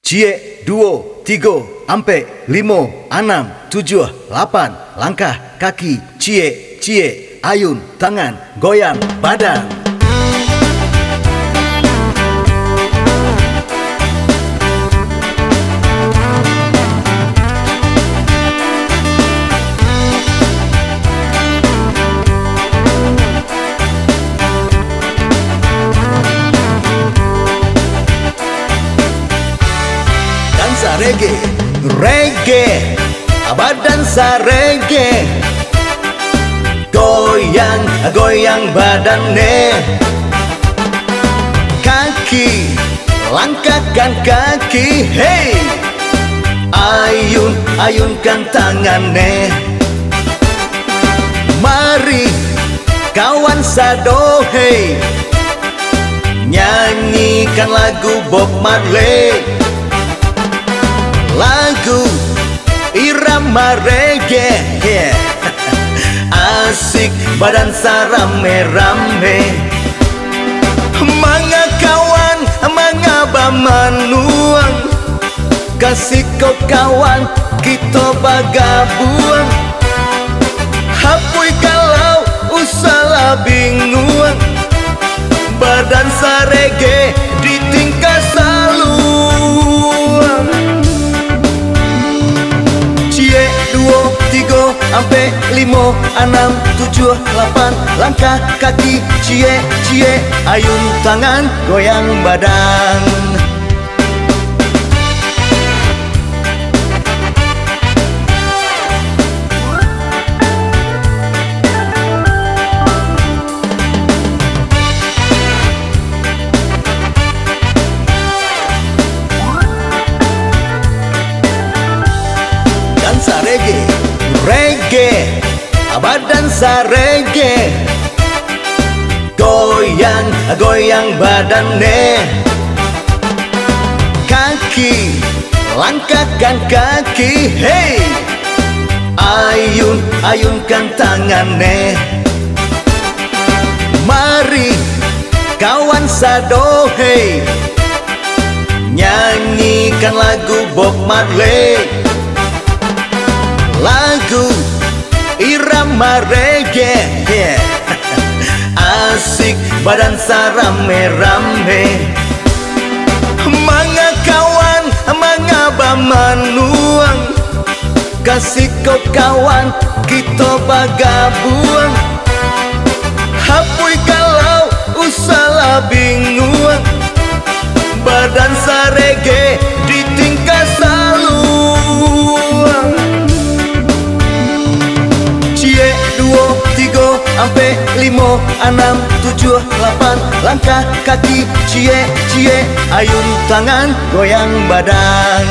Cie, duo, tigo, ampe, limo, anam, tujuh, lapan. Langkah kaki, cie, cie. Ayun, tangan, goyang badan. Reggae, reggae, abad dansa reggae. Goyang, goyang badannya. Kaki, langkahkan kaki, hey. Ayun, ayunkan tangannya. Mari kawan sado, hey. Nyanyikan lagu Bob Marley. Lagu irama reggae, yeah. Asik badan sarame-rame. Manga kawan, manga bamanuang. Kasih kau kawan, kita bagabuang. Hapui kalau usalah bingung. Badan sarege di tingkat saluang. Ampe, limo, anam, tujuh, lapan. Langkah kaki, cie, cie. Ayun tangan, goyang badan. Dansa reggae, reggae, abad dansa reggae. Goyang, goyang badannya. Kaki, langkahkan kaki, hey. Ayun, ayunkan tangannya. Mari kawan sado, hey. Nyanyikan lagu Bob Marley. Lagu irama reggae, yeah. Asik badan sarame-rame. Manga kawan, manga bamanuang. Kasih kau kawan, kita bagabuang. Hapui kalau usalah bingung. Badan sarege di tingkat saluang. Ampe, limo, anam, tujuh, lapan. Langkah kaki, cie, cie. Ayun tangan, goyang badan.